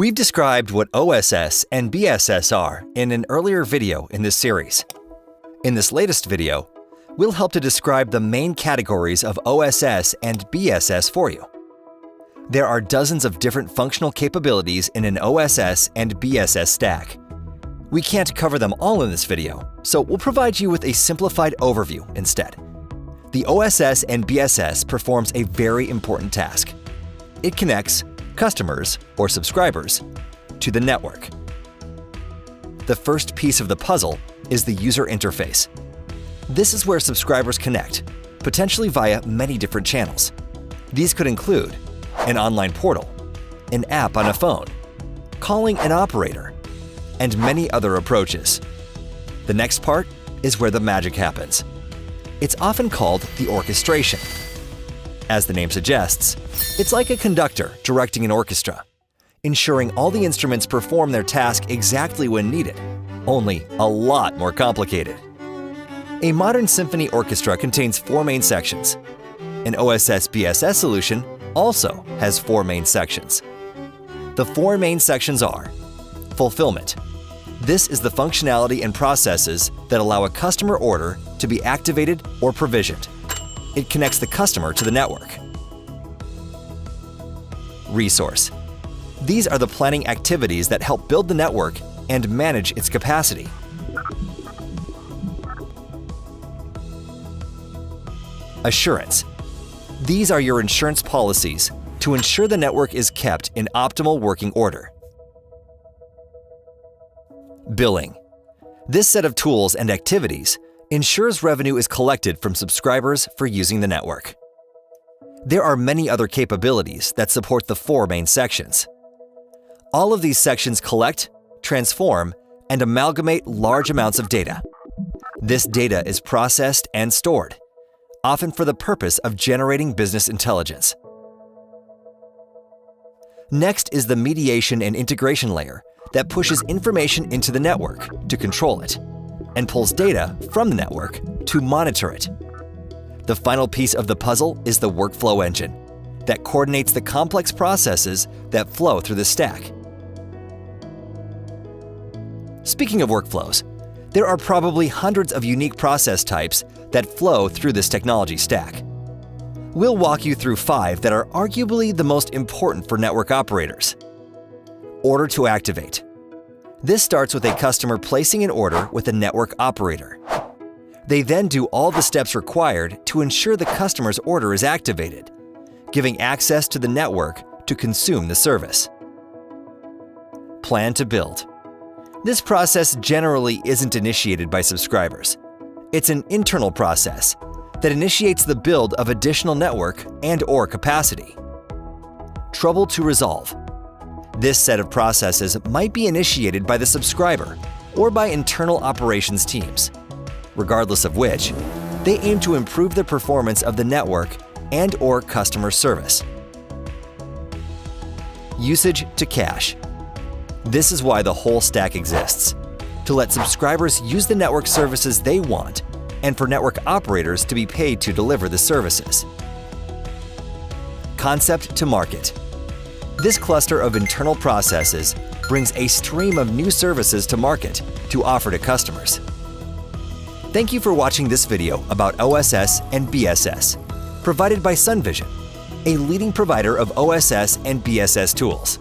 We've described what OSS and BSS are in an earlier video in this series. In this latest video, we'll help to describe the main categories of OSS and BSS for you. There are dozens of different functional capabilities in an OSS and BSS stack. We can't cover them all in this video, so we'll provide you with a simplified overview instead. The OSS and BSS performs a very important task. It connects customers or subscribers to the network. The first piece of the puzzle is the user interface. This is where subscribers connect, potentially via many different channels. These could include an online portal, an app on a phone, calling an operator, and many other approaches. The next part is where the magic happens. It's often called the orchestration. As the name suggests, it's like a conductor directing an orchestra, ensuring all the instruments perform their task exactly when needed, only a lot more complicated. A modern symphony orchestra contains 4 main sections. An OSS-BSS solution also has 4 main sections. The 4 main sections are fulfillment. This is the functionality and processes that allow a customer order to be activated or provisioned. It connects the customer to the network. Resource. These are the planning activities that help build the network and manage its capacity. Assurance. These are your insurance policies to ensure the network is kept in optimal working order. Billing. This set of tools and activities ensures revenue is collected from subscribers for using the network. There are many other capabilities that support the 4 main sections. All of these sections collect, transform, and amalgamate large amounts of data. This data is processed and stored, often for the purpose of generating business intelligence. Next is the mediation and integration layer that pushes information into the network to control it, and pulls data from the network to monitor it. The final piece of the puzzle is the workflow engine that coordinates the complex processes that flow through the stack. Speaking of workflows, there are probably hundreds of unique process types that flow through this technology stack. We'll walk you through 5 that are arguably the most important for network operators. Order to activate. This starts with a customer placing an order with a network operator. They then do all the steps required to ensure the customer's order is activated, giving access to the network to consume the service. Plan to build. This process generally isn't initiated by subscribers. It's an internal process that initiates the build of additional network and/or capacity. Trouble to resolve. This set of processes might be initiated by the subscriber or by internal operations teams. Regardless of which, they aim to improve the performance of the network and/or customer service. Usage to cache. This is why the whole stack exists, to let subscribers use the network services they want and for network operators to be paid to deliver the services. Concept to market. This cluster of internal processes brings a stream of new services to market to offer to customers. Thank you for watching this video about OSS and BSS, provided by SunVision, a leading provider of OSS and BSS tools.